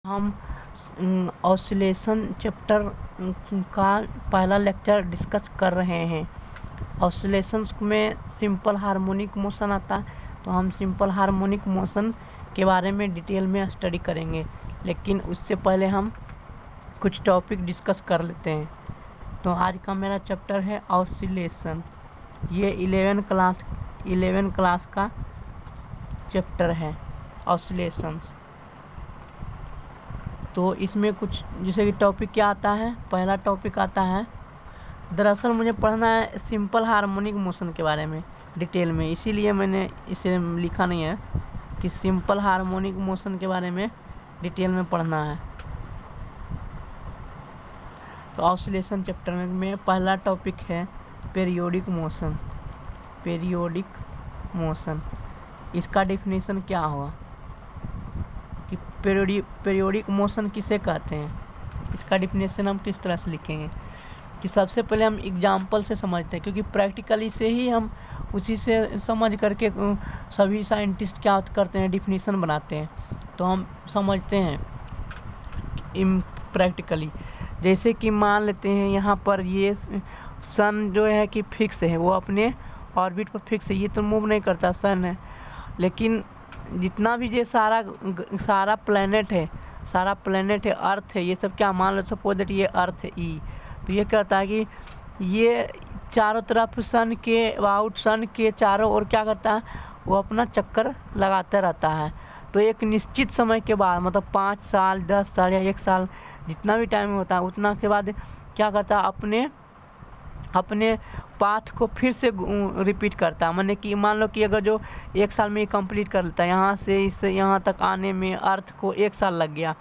हम oscillation chapter का पहला लेक्चर डिस्कस कर रहे हैं। ऑसिलेशंस में सिंपल हार्मोनिक मोशन आता है, तो हम सिंपल हार्मोनिक मोशन के बारे में डिटेल में स्टडी करेंगे, लेकिन उससे पहले हम कुछ टॉपिक डिस्कस कर लेते हैं। तो आज का मेरा चैप्टर है ऑसिलेशन। ये 11 क्लास का चैप्टर है ऑसिलेशंस। तो इसमें कुछ जैसे कि टॉपिक क्या आता है, पहला टॉपिक आता है, दरअसल मुझे पढ़ना है सिंपल हार्मोनिक मोशन के बारे में डिटेल में, इसीलिए मैंने इसे लिखा नहीं है कि सिंपल हार्मोनिक मोशन के बारे में डिटेल में पढ़ना है। तो ऑसिलेशन चैप्टर में पहला टॉपिक है पीरियोडिक मोशन। पीरियोडिक मोशन, इसका डेफिनेशन क्या होगा कि पीरियोडिक मोशन किसे कहते हैं, इसका डेफिनेशन हम किस तरह से लिखेंगे कि सबसे पहले हम एग्जाम्पल से समझते हैं, क्योंकि प्रैक्टिकली से ही हम उसी से समझ करके सभी साइंटिस्ट क्या करते हैं, डेफिनेशन बनाते हैं। तो हम समझते हैं प्रैक्टिकली। जैसे कि मान लेते हैं यहाँ पर ये सन जो है कि फिक्स है, वो अपने ऑर्बिट पर फिक्स है, ये तो मूव नहीं करता, सन है। लेकिन जितना भी ये सारा प्लेनेट है, अर्थ है, ये सब क्या मान लो सपोज दैट ये अर्थ है ई, तो ये कहता है कि ये चारों तरफ सन के चारों ओर क्या करता है, वो अपना चक्कर लगाता रहता है। तो एक निश्चित समय के बाद, मतलब 5 साल 10 साल या 1 साल जितना भी टाइम होता है, उतना के बाद क्या करता है, अपने पाथ को फिर से रिपीट करता है। माने कि मान लो कि अगर जो 1 साल में कंप्लीट कर लेता है, यहाँ से इससे यहाँ तक आने में अर्थ को 1 साल लग गया,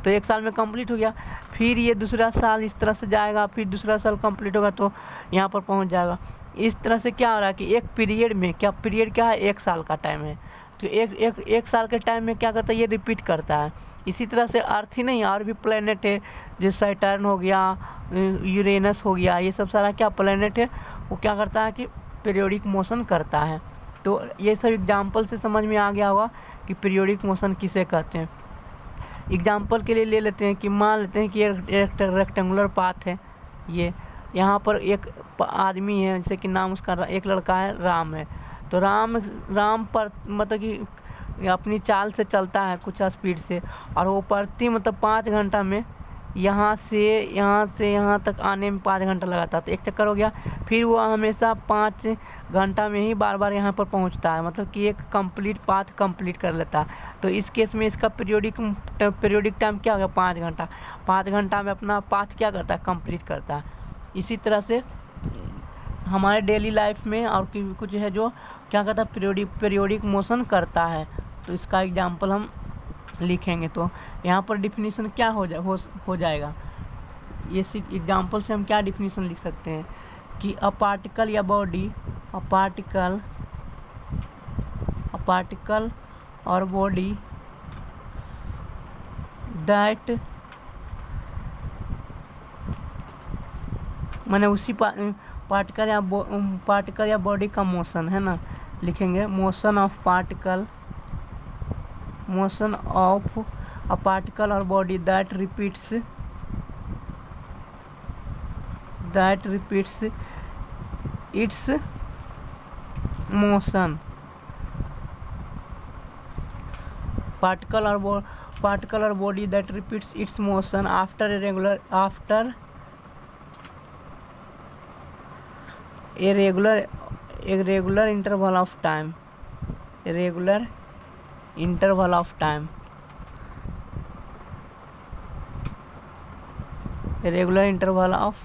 तो 1 साल में कंप्लीट हो गया। फिर ये दूसरा साल इस तरह से जाएगा, फिर दूसरा साल कंप्लीट होगा तो यहाँ पर पहुँच जाएगा। इस तरह से क्या हो रहा है कि एक पीरियड में पीरियड क्या है, 1 साल का टाइम है, तो एक साल के टाइम में क्या करता है, ये रिपीट करता है। इसी तरह से अर्थ ही नहीं, और भी प्लेनेट है, जैसे सैटर्न हो गया, यूरेनस हो गया, ये सब सारा क्या प्लेनेट है, वो क्या करता है कि पीरियोडिक मोशन करता है। तो ये सब एग्जाम्पल से समझ में आ गया होगा कि पीरियोडिक मोशन किसे कहते हैं। एग्जाम्पल के लिए ले लेते हैं कि मान लेते हैं कि एक रेक्टेंगुलर पाथ है, ये यहाँ पर एक आदमी है, जैसे कि नाम उसका एक लड़का है, राम है। तो राम पर मतलब कि अपनी चाल से चलता है कुछ स्पीड से, और वो प्रति मतलब 5 घंटा में यहाँ से यहाँ तक आने में 5 घंटा लगाता है, तो एक चक्कर हो गया। फिर वो हमेशा 5 घंटा में ही बार बार यहाँ पर पहुँचता है, मतलब कि एक कंप्लीट पाथ कंप्लीट कर लेता है। तो इस केस में इसका पीरियोडिक टाइम क्या हो गया, 5 घंटा। 5 घंटा में अपना पाथ क्या करता है, कंप्लीट करता है। इसी तरह से हमारे डेली लाइफ में और कुछ है जो क्या करता है, पीरियोडिक मोशन करता है। तो इसका एग्जाम्पल हम लिखेंगे, तो यहाँ पर डिफिनीशन क्या हो जाएगा, ये एग्जाम्पल से हम क्या डिफिनीशन लिख सकते हैं कि अ पार्टिकल या बॉडी, अ पार्टिकल और बॉडी दैट मैंने उसी पार्टिकल या बॉडी का मोशन है ना, लिखेंगे मोशन ऑफ अ पार्टिकल और body that repeats its motion. Particle और body that repeats its motion after a regular interval of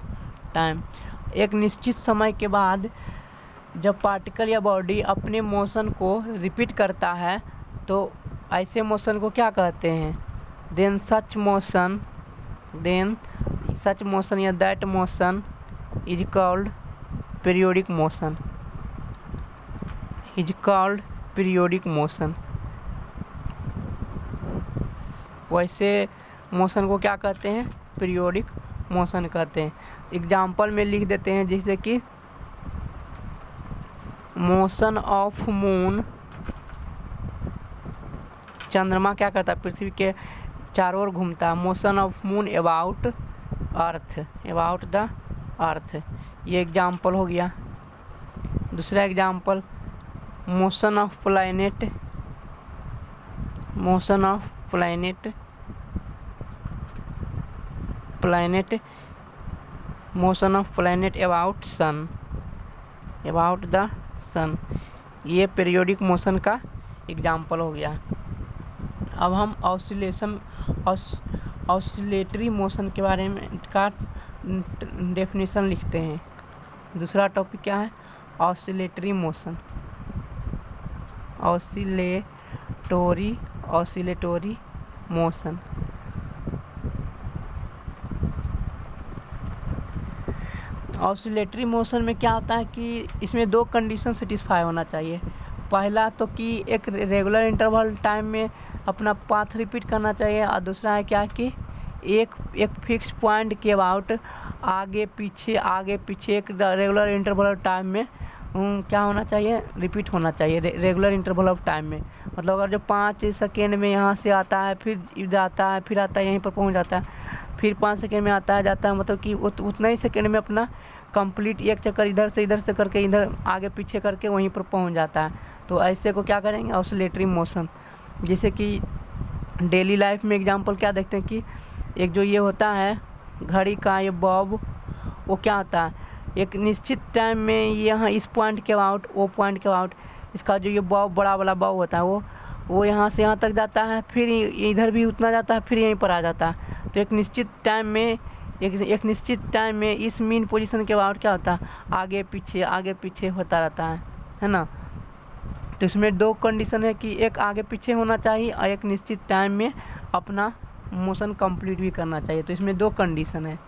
time, एक निश्चित समय के बाद जब पार्टिकल या बॉडी अपने मोशन को रिपीट करता है, तो ऐसे मोशन को क्या कहते हैं, देन सच मोशन या that motion is called periodic motion. वैसे मोशन को क्या कहते हैं, पीरियोडिक मोशन कहते हैं। एग्जाम्पल में लिख देते हैं, जैसे कि मोशन ऑफ मून, चंद्रमा क्या करता है, पृथ्वी के चारों ओर घूमता है। Motion of moon about earth, about the earth, ये एग्जाम्पल हो गया। दूसरा example motion of planet, motion of planet, planet, motion of planet about sun, about the sun, ये पीरियोडिक मोशन का एग्जाम्पल हो गया। अब हम ऑसिलेशन, ऑसिलेटरी मोशन के बारे में का डेफिनेशन लिखते हैं। दूसरा टॉपिक क्या है? Oscillatory motion, oscillatory, oscillatory motion. Oscillatory motion में क्या होता है कि इसमें दो कंडीशन सेटिस्फाई होना चाहिए। पहला तो कि एक रेगुलर इंटरवल टाइम में अपना पाथ रिपीट करना चाहिए, और दूसरा है क्या कि एक फिक्स पॉइंट के अबाउट आगे पीछे एक रेगुलर इंटरवल ऑफ टाइम में क्या होना चाहिए? रिपीट होना चाहिए रेगुलर इंटरवल ऑफ टाइम में। मतलब अगर जो 5 सेकेंड में यहाँ से आता है, फिर इधर आता है, फिर आता है यहीं पर पहुँच जाता है, फिर 5 सेकेंड में आता है जाता है, मतलब कि उतना ही सेकेंड में अपना कंप्लीट एक चक्कर इधर से करके इधर आगे पीछे करके वहीं पर पहुँच जाता है। तो ऐसे को क्या करेंगे? Oscillatory motion. जैसे कि डेली लाइफ में एग्जांपल क्या देखते हैं कि एक जो ये होता है घड़ी का ये बॉब, वो क्या होता है एक निश्चित टाइम में यहाँ इस पॉइंट के अबाउट वो पॉइंट के अबाउट इसका जो ये बॉब बड़ा वाला बॉब होता है वो यहाँ से यहाँ तक जाता है, फिर इधर भी उतना जाता है, फिर यहीं पर आ जाता है। तो एक निश्चित टाइम में निश्चित टाइम में इस मीन पोजीशन के अबाउट क्या होता है? आगे पीछे होता रहता है ना। तो इसमें दो कंडीशन है कि एक आगे पीछे होना चाहिए और एक निश्चित टाइम में अपना मोशन कंप्लीट भी करना चाहिए। तो इसमें दो कंडीशन है।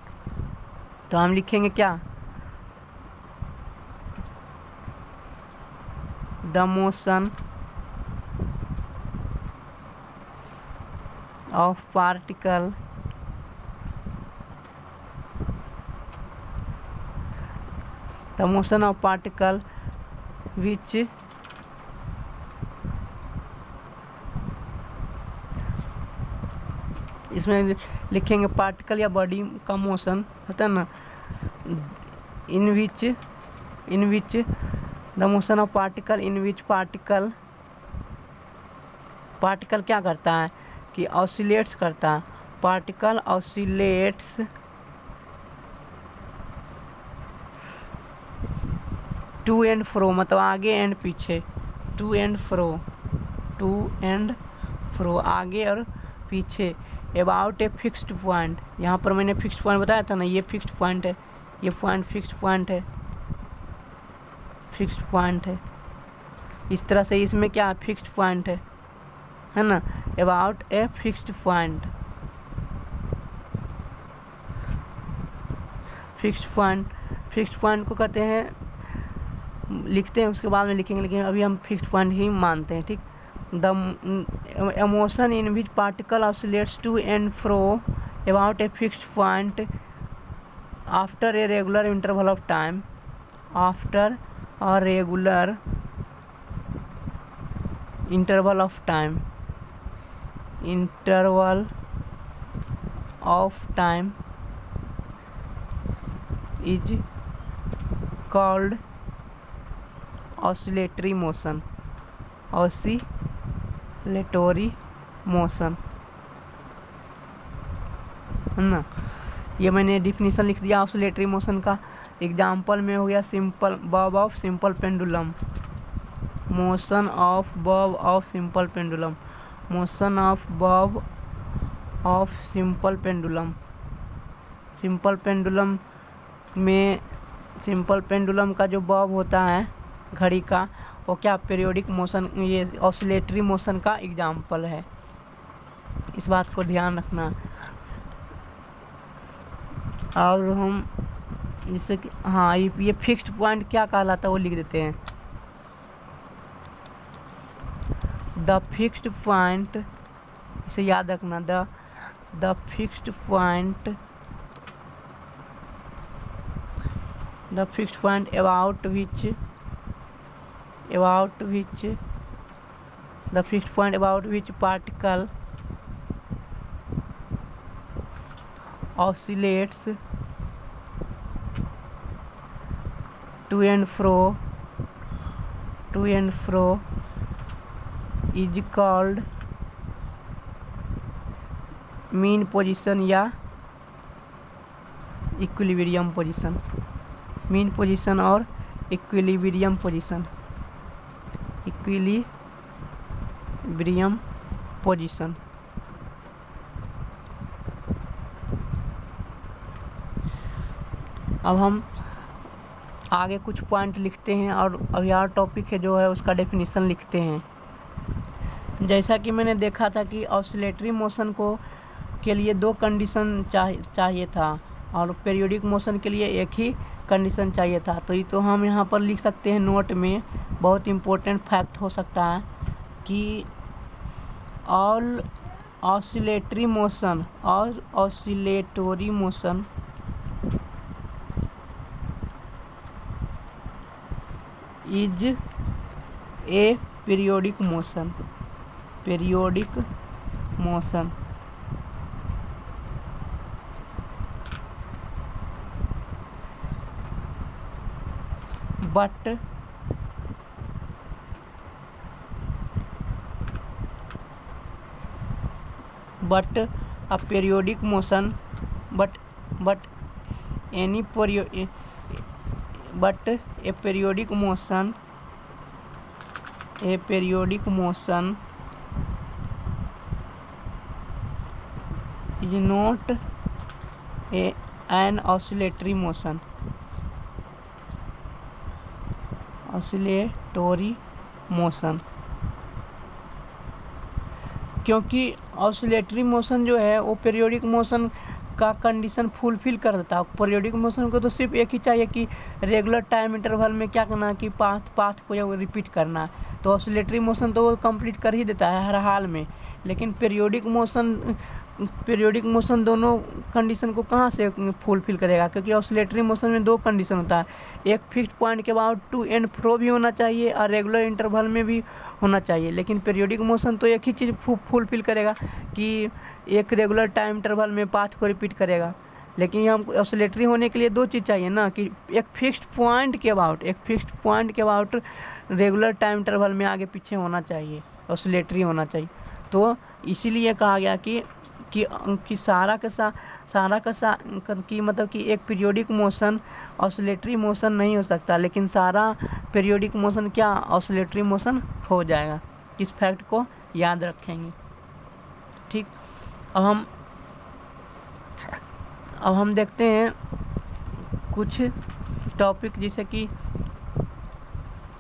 तो हम लिखेंगे क्या? The motion of particle which इसमें लिखेंगे पार्टिकल या बॉडी का मोशन होता है ना, in which the motion of particle, in which particle क्या करता है कि ऑसिलेट्स करता है। Particle oscillates to and fro, मतलब आगे एंड पीछे, टू एंड फ्रो आगे और पीछे अबाउट ए फिक्स्ड पॉइंट। यहाँ पर मैंने फिक्स्ड पॉइंट बताया था ना, ये फिक्स्ड पॉइंट है, ये पॉइंट फिक्स्ड पॉइंट है। इस तरह से इसमें क्या फिक्स्ड पॉइंट है ना, about a fixed point. Fixed point को कहते हैं, लिखते हैं उसके बाद में लिखेंगे, लेकिन अभी हम फिक्स्ड पॉइंट ही मानते हैं। ठीक। The motion in which particle oscillates to and fro about a fixed point after a regular interval of time, after a regular interval of time is called oscillatory motion, oscillatory motion है ना। ये मैंने definition लिख दिया oscillatory motion का। Example में हो गया simple Bob of simple pendulum, motion of Bob of simple pendulum, motion of Bob of simple pendulum. Simple pendulum में सिंपल पेंडुलम का जो बॉब होता है घड़ी का, वो क्या पीरियोडिक मोशन, ये ऑसिलेटरी मोशन का एग्जाम्पल है। इस बात को ध्यान रखना। और हम जैसे कि हाँ ये फिक्स्ड पॉइंट क्या कहलाता है वो लिख देते हैं। द फिक्स्ड पॉइंट, इसे याद रखना, the fixed point about which particle oscillates to and fro is called mean position या इक्विलिब्रियम पोजीशन। मीन पोजीशन और इक्विलिब्रियम पोजीशन, इक्विलिब्रियम पोजीशन। अब हम आगे कुछ पॉइंट लिखते हैं और अभी और टॉपिक है जो है उसका डेफिनेशन लिखते हैं। जैसा कि मैंने देखा था कि ऑसिलेटरी मोशन को के लिए दो कंडीशन चाहिए था और पीरियोडिक मोशन के लिए एक ही कंडीशन चाहिए था। तो ये तो हम यहाँ पर लिख सकते हैं नोट में, बहुत इम्पोर्टेंट फैक्ट हो सकता है कि ऑल ऑसिलेटरी मोशन और oscillatory motion is a periodic motion. Periodic motion but a periodic motion but a periodic motion is not an oscillatory motion। Oscillatory motion, क्योंकि ऑसिलेटरी मोशन जो है वो पीरियोडिक मोशन का कंडीशन फुलफिल कर देता है। Periodic motion को तो सिर्फ एक ही चाहिए कि रेगुलर टाइम इंटरवल में क्या करना है कि पाथ को रिपीट करना है। तो ऑसिलेटरी मोशन तो वो कंप्लीट कर ही देता है हर हाल में, लेकिन पीरियोडिक मोशन दोनों कंडीशन को कहाँ से फुलफिल करेगा, क्योंकि ऑसिलेटरी मोशन में दो कंडीशन होता है, एक फिक्स्ड पॉइंट के बाद टू एंड फ्रो भी होना चाहिए और रेगुलर इंटरवल में भी होना चाहिए। लेकिन पीरियोडिक मोशन तो एक ही चीज़ फुलफिल करेगा कि एक रेगुलर टाइम इंटरवल में पाथ को रिपीट करेगा। लेकिन हम ऑसिलेटरी होने के लिए दो चीज़ चाहिए ना, कि एक फिक्स्ड पॉइंट के अबाउट रेगुलर टाइम इंटरवल में आगे पीछे होना चाहिए, ऑसिलेटरी होना चाहिए। तो इसीलिए कहा गया कि सारा की मतलब कि एक पीरियोडिक मोशन ऑसिलेटरी मोशन नहीं हो सकता, लेकिन सारा पीरियोडिक मोशन क्या ऑसिलेटरी मोशन हो जाएगा। इस फैक्ट को याद रखेंगे, ठीक। अब हम देखते हैं कुछ टॉपिक, जैसे कि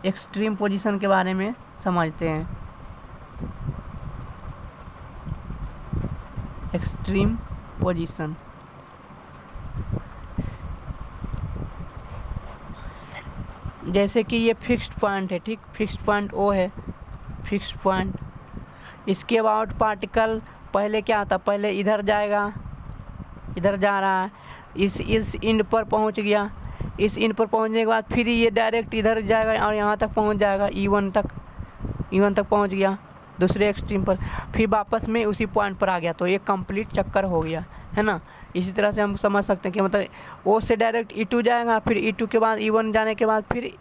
एक्सट्रीम पोजीशन के बारे में समझते हैं। एक्सट्रीम पोजीशन, जैसे कि ये फिक्स्ड पॉइंट है, ठीक, फिक्स्ड पॉइंट ओ है, फिक्स्ड पॉइंट। इसके अबाउट पार्टिकल पहले क्या था, पहले इधर जाएगा, इधर जा रहा है, इस इंड पर पहुंच गया, इस इंड पर पहुंचने के बाद फिर ये डायरेक्ट इधर जाएगा और यहाँ तक पहुंच जाएगा, E1 तक पहुंच गया दूसरे एक्सट्रीम पर, फिर वापस में उसी पॉइंट पर आ गया। तो ये कंप्लीट चक्कर हो गया, है ना। इसी तरह से हम समझ सकते हैं कि मतलब O से डायरेक्ट E2 जाएगा, फिर E2 के बाद E1 जाने के बाद फिर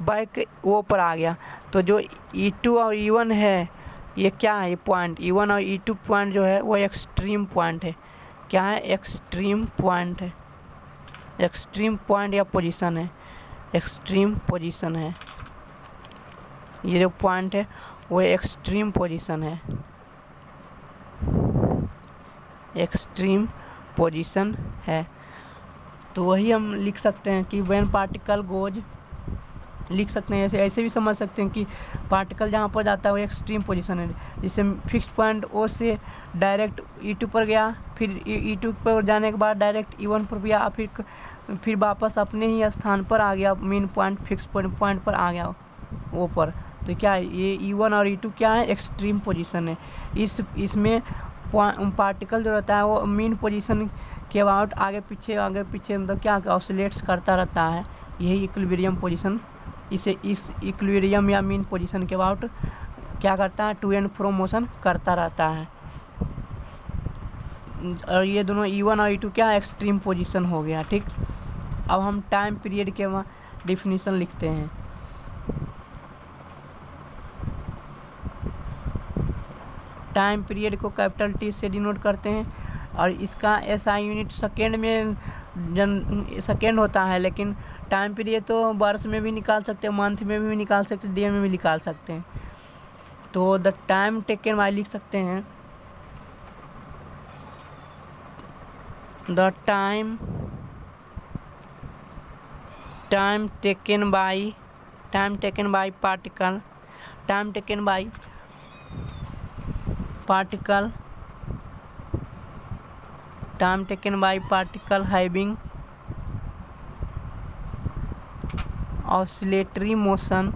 बैक O पर आ गया। तो जो E2 और E1 है ये क्या है, ये पॉइंट E1 और E2 पॉइंट जो है वो एक्सट्रीम पॉइंट है। क्या है, एक्सट्रीम पॉइंट है, एक्सट्रीम पॉइंट या पोजीशन है, एक्सट्रीम पोजीशन है। ये जो पॉइंट है वो एक्सट्रीम पोजीशन है, एक्सट्रीम पोजीशन है। तो वही हम लिख सकते हैं कि व्हेन पार्टिकल गोज, लिख सकते हैं ऐसे भी समझ सकते हैं कि पार्टिकल जहाँ पर जाता है वो एक्सट्रीम पोजीशन है। जैसे फिक्स्ड पॉइंट O से डायरेक्ट E2 पर गया, फिर E2 पर जाने के बाद डायरेक्ट E1 पर गया, फिर वापस अपने ही स्थान पर आ गया, मेन पॉइंट फिक्स पॉइंट पर आ गया वो पर। तो क्या है, ये E1 और E2 क्या है, एक्सट्रीम पोजीशन है। इसमें पार्टिकल जो रहता है वो मेन पोजीशन के अबाउट आगे पीछे मतलब क्या ऑसिलेट्स करता रहता है। यही इक्विलिब्रियम पोजीशन, इसे इस इक्विलिब्रियम या मेन पोजीशन के अबाउट क्या करता है, टू एंड फ्रो मोशन करता रहता है। और ये दोनों E1 और E2 क्या एक्सट्रीम पोजीशन हो गया। ठीक, अब हम टाइम पीरियड के डिफिनीशन लिखते हैं। टाइम पीरियड को कैपिटल T से डिनोट करते हैं और इसका SI यूनिट सेकेंड में सेकेंड होता है, लेकिन टाइम पीरियड तो वर्ष में भी निकाल सकते हैं, मंथ में भी निकाल सकते हैं, डे में भी निकाल सकते हैं। तो द टाइम टेकन बाय लिख सकते हैं, the time taken by particle, time taken by particle, time taken by particle having oscillatory motion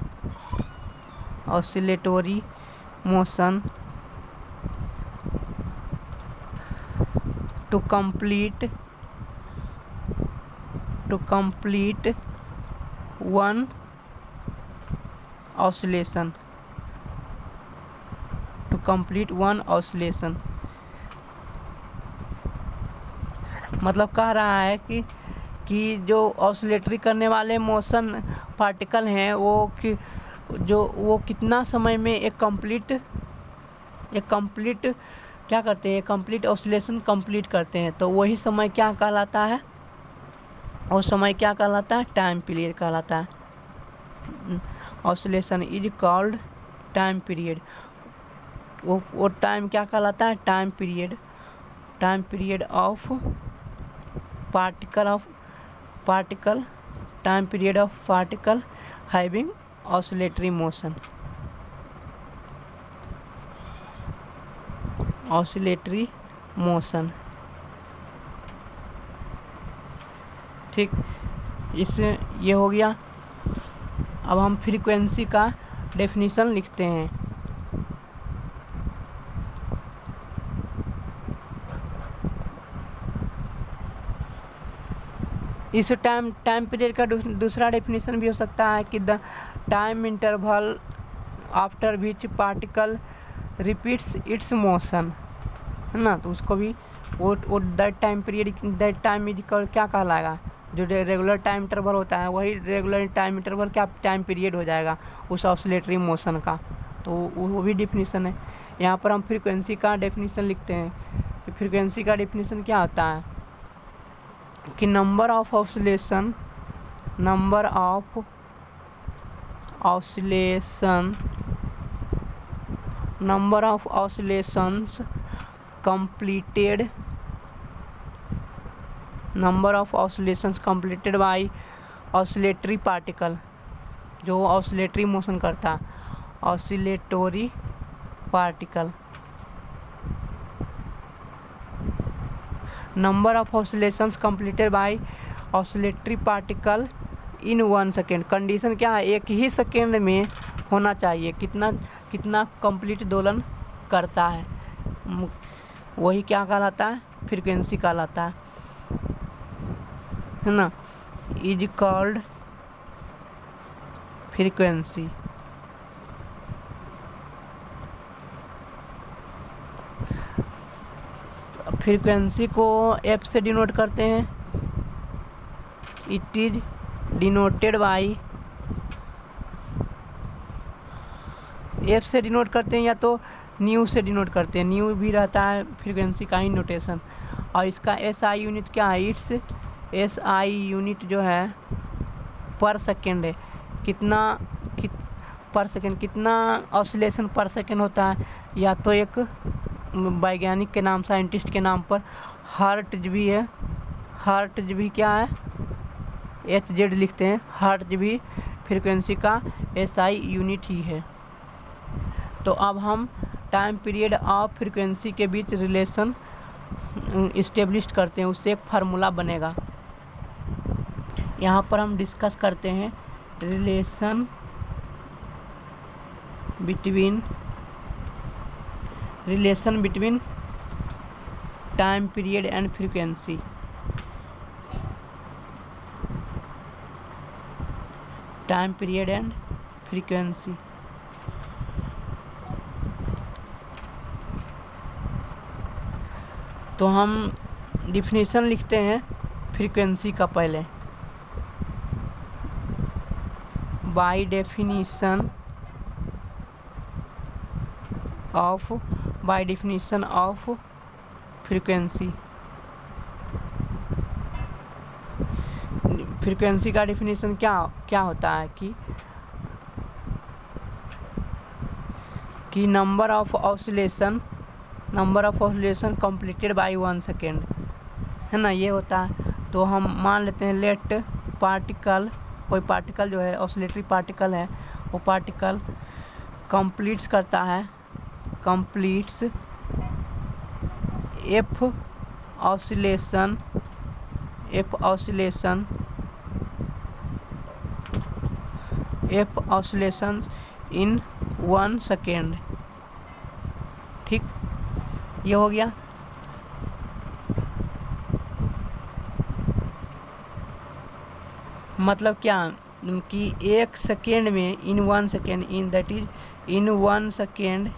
to complete one oscillation, मतलब कह रहा है कि जो ऑसिलेटरी करने वाले मोशन पार्टिकल हैं वो कितना समय में एक कंप्लीट क्या करते हैं, कंप्लीट ऑसिलेशन कंप्लीट करते हैं। तो वही समय क्या कहलाता है, वो समय क्या कहलाता है, टाइम पीरियड कहलाता है। Oscillation is called time period, वो टाइम क्या कहलाता है, time period of particle time period of particle having oscillatory motion. ठीक, इससे ये हो गया। अब हम फ्रीक्वेंसी का डेफिनेशन लिखते हैं। इस टाइम पीरियड का दूसरा डेफिनेशन भी हो सकता है कि the time interval after which particle repeats its motion, है ना। तो उसको भी वो that time period, that time is क्या कहलाएगा, जो रेगुलर टाइम इंटरवल होता है वही रेगुलर टाइम इंटरवल क्या टाइम पीरियड हो जाएगा उस ऑसिलेटरी मोशन का। तो वो भी डेफिनेशन है। यहाँ पर हम फ्रीक्वेंसी का डेफिनेशन लिखते हैं। फ्रीक्वेंसी का डेफिनेशन क्या होता है कि number of oscillations completed by oscillatory particle, जो ऑसिलेटरी मोशन करता है, oscillatory particle. Number of oscillations completed by oscillatory particle in 1 second. Condition क्या है, एक ही सेकेंड में होना चाहिए। कितना कंप्लीट दोलन करता है, वही क्या कहलाता है, फ्रीक्वेंसी कहलाता है ना। Is called frequency. फ्रीक्वेंसी को F से डिनोट करते हैं। It is denoted by, F से डिनोट करते हैं या तो न्यू से डिनोट करते हैं। न्यू भी रहता है फ्रीक्वेंसी का ही नोटेशन। और इसका SI यूनिट क्या है, इट्स SI यूनिट जो है पर सेकेंड है। पर सेकेंड कितना ऑसिलेशन पर सेकेंड होता है, या तो एक वैज्ञानिक के नाम, साइंटिस्ट के नाम पर हर्ट्ज भी है। हर्ट्ज भी क्या है, HZ लिखते हैं। हर्ट्ज भी फ्रीक्वेंसी का SI यूनिट ही है। तो अब हम टाइम पीरियड और फ्रीक्वेंसी के बीच रिलेशन इस्टेब्लिश करते हैं, उससे एक फार्मूला बनेगा। यहाँ पर हम डिस्कस करते हैं relation between time period and frequency. Time period and frequency. तो हम डिफिनीशन लिखते हैं फ्रीक्वेंसी का पहले। By definition of frequency. Frequency का डिफिनीशन क्या होता है कि number of oscillation completed by 1 second, है ना, ये होता है। तो हम मान लेते हैं लेट पार्टिकल, कोई पार्टिकल जो है ऑसिलेटरी पार्टिकल है, वो particle completes F oscillation in 1 second. ठीक, ये हो गया। मतलब क्या कि 1 सेकेंड में in 1 second in 1 second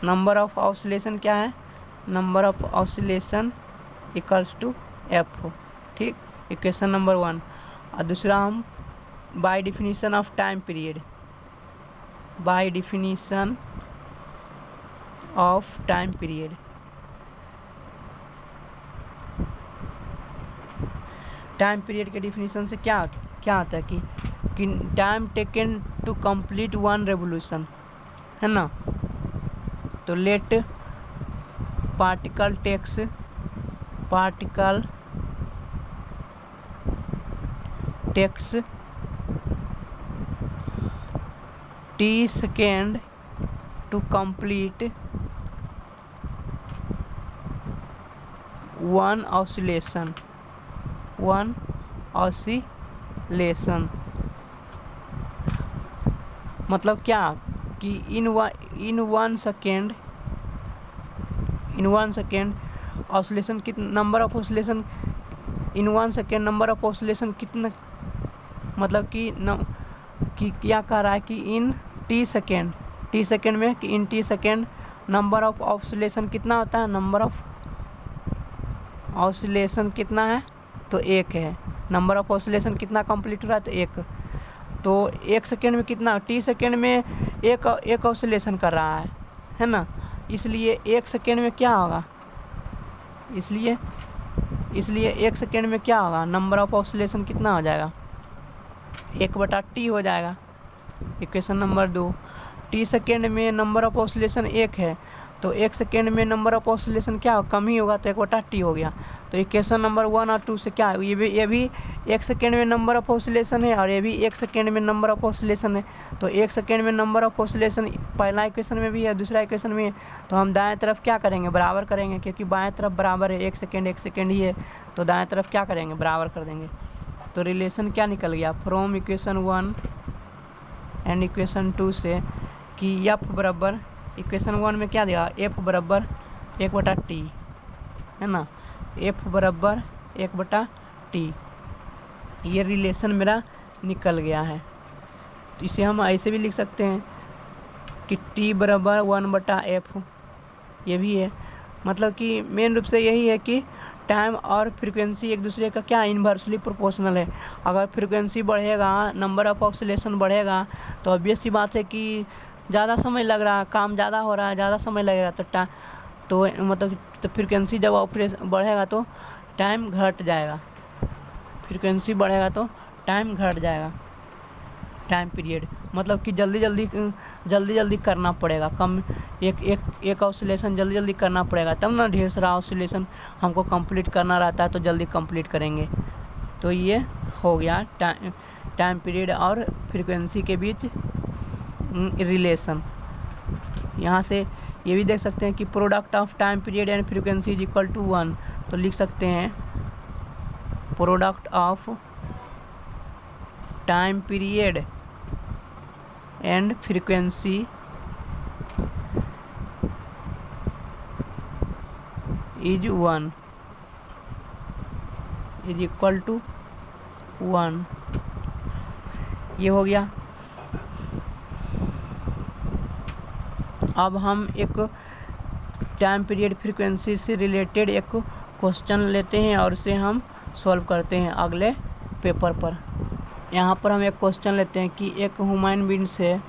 number of oscillation क्या है, number of oscillation equals to F. ठीक, इक्वेशन नंबर 1। और दूसरा हम by definition of time period, by definition of time period. Time period के डिफिनीशन से क्या आता है कि time taken to complete 1 revolution, है ना। तो let particle takes t second to complete 1 oscillation. मतलब क्या कि in 1 second oscillation number of oscillation in 1 second number of oscillation कितना, मतलब कि क्या कह रहा है कि इन टी सेकेंड में कि in T second number of oscillation कितना होता है, नंबर ऑफ ऑसिलेशन कितना है, तो 1 है। नंबर ऑफ ऑसिलेशन कितना कंप्लीट हो रहा है, तो 1। तो 1 सेकेंड में कितना, टी सेकेंड में एक ऑसिलेशन कर रहा है ना, इसलिए 1 सेकेंड में क्या होगा, इसलिए 1 सेकेंड में क्या होगा, नंबर ऑफ ऑसिलेशन कितना हो जाएगा, 1/t हो जाएगा। Equation number 2। टी सेकेंड में नंबर ऑफ ऑसिलेशन 1 है, तो 1 सेकेंड में नंबर ऑफ ऑसिलेशन क्या हो, कम ही होगा, तो 1/t हो गया। तो इक्वेशन नंबर 1 और 2 से क्या है, ये भी 1 सेकेंड में नंबर ऑफ ऑसिलेशन है और ये भी 1 सेकेंड में नंबर ऑफ ऑसिलेशन है। तो 1 सेकेंड में नंबर ऑफ ऑसिलेशन पहला इक्वेशन में भी है, दूसरा इक्वेशन में है। तो हम दाएं तरफ क्या करेंगे, बराबर करेंगे, क्योंकि बाएं तरफ बराबर है, 1 सेकेंड ही है, तो दाएं तरफ क्या करेंगे, बराबर कर देंगे। तो रिलेशन क्या निकल गया फ्रॉम इक्वेशन 1 एंड इक्वेशन 2 से कि एफ बराबर, इक्वेशन 1 में क्या दिया, एफ बराबर 1/t, है ना, एफ बराबर 1/t। ये रिलेशन मेरा निकल गया है। तो इसे हम ऐसे भी लिख सकते हैं कि t बराबर 1/f, ये भी है। मतलब कि मेन रूप से यही है कि टाइम और फ्रीक्वेंसी एक दूसरे का क्या, इन्वर्सली प्रोपोर्शनल है। अगर फ्रीक्वेंसी बढ़ेगा, नंबर ऑफ ऑसिलेशन बढ़ेगा, तो ऑब्वियस सी बात है कि ज़्यादा समय लग रहा है, काम ज़्यादा हो रहा है, ज़्यादा समय लगेगा, तो मतलब तो फ्रीक्वेंसी जब बढ़ेगा तो टाइम घट जाएगा, फ्रीक्वेंसी बढ़ेगा तो टाइम घट जाएगा, टाइम पीरियड। मतलब कि जल्दी करना पड़ेगा, कम एक ऑसिलेशन जल्दी करना पड़ेगा, तब ना ढेर सारा ऑसिलेशन हमको कंप्लीट करना रहता है, तो जल्दी कंप्लीट करेंगे। तो ये हो गया टाइम पीरियड और फ्रीक्वेंसी के बीच रिलेशन। यहाँ से ये भी देख सकते हैं कि product of time period and frequency is equal to 1। तो लिख सकते हैं product of time period and frequency is 1 is equal to 1। ये हो गया। अब हम एक टाइम पीरियड फ्रीक्वेंसी से रिलेटेड एक क्वेश्चन लेते हैं और उसे हम सॉल्व करते हैं अगले पेपर पर। यहाँ पर हम एक क्वेश्चन लेते हैं कि एक ह्यूमन बीइंग से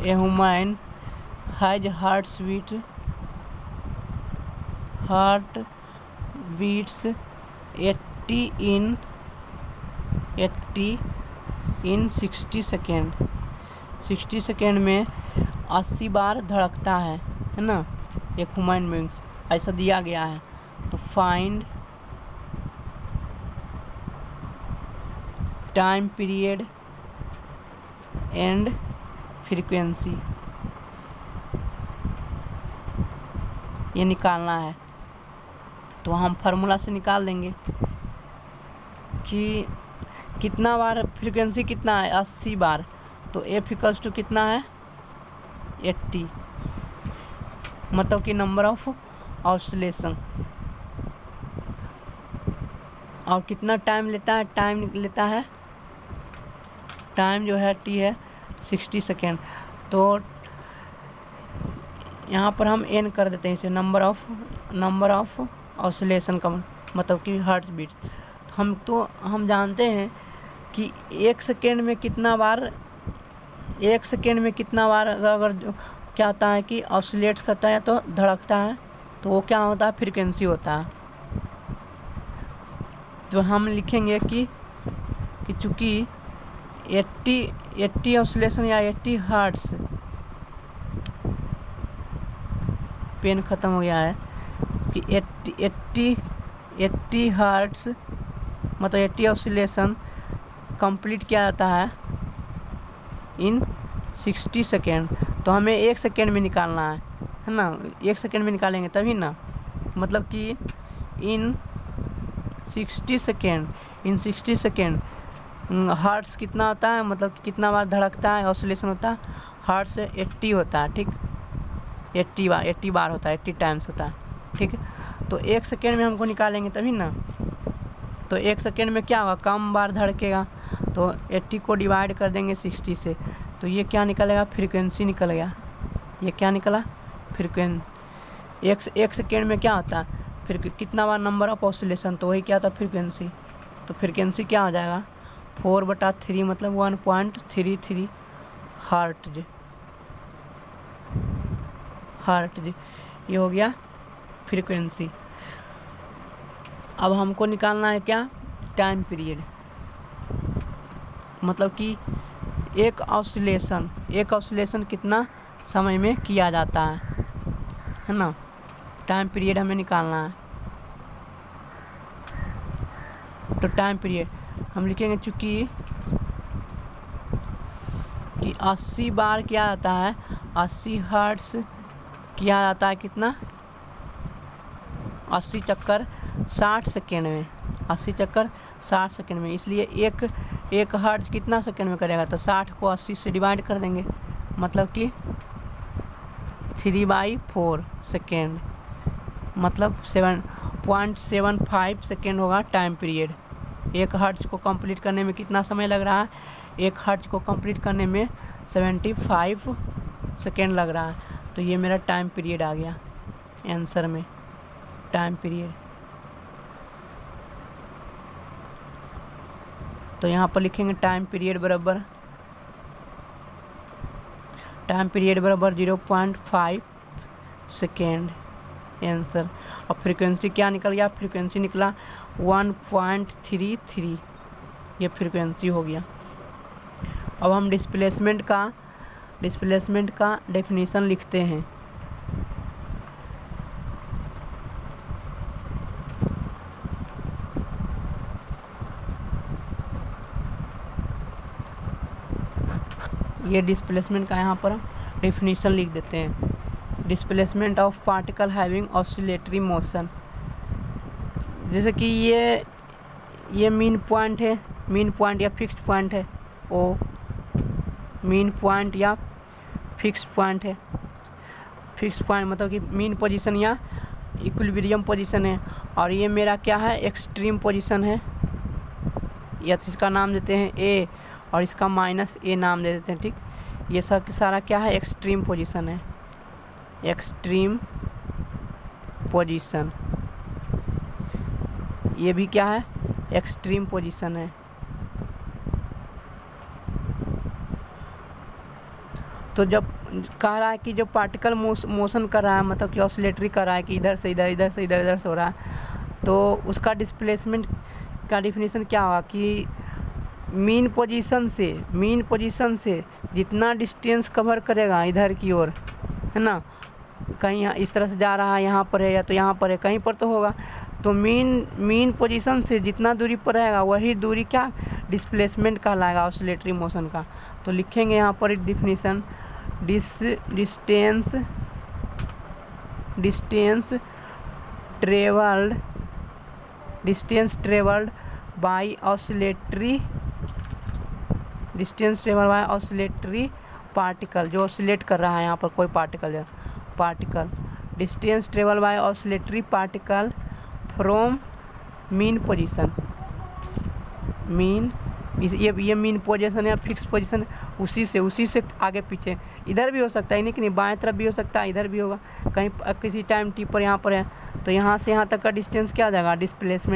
a human has heart beats 80 in 60 second. 60 second में 80 बार धड़कता है ना एक ह्यूमन बीइंग्स, ऐसा दिया गया है। तो find time period and frequency, ये निकालना है। तो हम फार्मूला से निकाल देंगे कि कितना बार फ्रीक्वेंसी कितना है 80 बार, तो एफ इक्वल्स टू कितना है 80, मतलब कि नंबर ऑफ ऑसिलेशन। और कितना टाइम लेता है, टाइम जो है टी है 60 सेकेंड। तो यहाँ पर हम एन कर देते हैं इसे, नंबर ऑफ ऑसिलेशन का मतलब कि हर्ट्ज बीट। हम जानते हैं कि एक सेकेंड में कितना बार अगर क्या होता है कि ऑसिलेट्स करता है तो धड़कता है, तो वो क्या होता है फ्रीक्वेंसी होता है। तो हम लिखेंगे कि चूँकि 80 ऑसिलेशन या 80 हर्ट्ज, पेन ख़त्म हो गया है, कि 80 हर्ट्ज मतलब 80 ऑसिलेशन कंप्लीट किया जाता है इन 60 सेकेंड। तो हमें 1 सेकेंड में निकालना है ना, 1 सेकेंड में निकालेंगे तभी ना, मतलब कि इन 60 सेकेंड हर्ट्ज कितना होता है, मतलब कि कितना बार धड़कता है ऑसिलेशन होता है, हर्ट्ज 80 होता है, ठीक 80 बार होता है, 80 टाइम्स होता है, ठीक है। तो 1 सेकेंड में हमको निकालेंगे तभी ना। तो 1 सेकेंड में क्या होगा, कम बार धड़केगा, तो 80 को डिवाइड कर देंगे 60 से, तो ये क्या निकलेगा फ्रीक्वेंसी निकलेगा। ये क्या निकला फ्रीक्वेंसी। 1 सेकेंड में क्या होता है फिर कितना बार नंबर ऑफ ऑसिलेशन, तो वही क्या था फ्रीक्वेंसी। तो फ्रीक्वेंसी क्या हो जाएगा 4/3 मतलब 1.33 हर्ट्ज। ये हो गया फ्रीक्वेंसी। अब हमको निकालना है क्या टाइम पीरियड, मतलब कि एक ऑसिलेशन कितना समय में किया जाता है ना। टाइम पीरियड हमें निकालना है। तो टाइम पीरियड हम लिखेंगे चूँकि 80 बार किया जाता है, 80 हर्ट्ज किया जाता है कितना 80 चक्कर 60 सेकेंड में, 80 चक्कर 60 सेकेंड में, इसलिए एक हर्ट्ज कितना सेकेंड में करेगा, तो 60 को 80 से डिवाइड कर देंगे, मतलब कि 3/4 सेकेंड, मतलब 7.75 सेकेंड होगा टाइम पीरियड। एक हर्ट्ज को कंप्लीट करने में कितना समय लग रहा है, एक हर्ट्ज को कंप्लीट करने में 75 सेकेंड लग रहा है। तो ये मेरा टाइम पीरियड आ गया आंसर में, टाइम पीरियड। तो यहाँ पर लिखेंगे टाइम पीरियड बराबर 0.5 सेकेंड आंसर। और फ्रीक्वेंसी क्या निकल गया, फ्रीक्वेंसी निकला 1.33, ये फ्रीक्वेंसी हो गया। अब हम डिस्प्लेसमेंट का डेफिनेशन लिखते हैं। ये डिस्प्लेसमेंट का यहाँ पर डेफिनेशन लिख देते हैं। Displacement of particle having oscillatory motion, जैसे कि ये मीन पॉइंट या फिक्स्ड पॉइंट है, ओ मीन पॉइंट या फिक्स्ड पॉइंट है। फिक्स्ड पॉइंट मतलब कि मीन पोजीशन या इक्विलिब्रियम पोजीशन है, और ये मेरा क्या है एक्सट्रीम पोजीशन है, या इसका नाम देते हैं ए और इसका -a नाम दे देते हैं, ठीक। ये सब सारा क्या है एक्सट्रीम पोजीशन है। एक्सट्रीम पोजीशन, ये भी क्या है, एक्सट्रीम पोजीशन है। तो जब कह रहा है कि जो पार्टिकल मोशन कर रहा है, मतलब कि ऑसिलेटरी कर रहा है कि इधर से इधर, इधर से इधर, इधर से हो रहा है, तो उसका डिस्प्लेसमेंट का डिफिनीशन क्या होगा कि मीन पोजीशन से जितना डिस्टेंस कवर करेगा इधर की ओर, है ना, कहीं यहाँ इस तरह से जा रहा है, यहाँ पर है या तो यहाँ पर है, कहीं पर तो होगा, तो मीन पोजीशन से जितना दूरी पर रहेगा वही दूरी क्या डिस्प्लेसमेंट कहलाएगा ऑसिलेटरी मोशन का। तो लिखेंगे यहाँ पर definition, distance travelled by oscillatory particle, जो ऑसिलेट कर रहा है यहाँ पर कोई particle distance travel by oscillatory particle from mean position, ये मीन पोजीशन है, फिक्स पोजीशन है, उसी से आगे पीछे, इधर भी हो सकता है, नहीं कि नहीं, बाएं तरफ भी हो सकता है, इधर भी होगा, कहीं किसी टाइम टी पर यहाँ पर है, तो यहाँ से यहाँ तक का डिस्टेंस क्या आ जाएगा, डिस्प्लेसमेंट।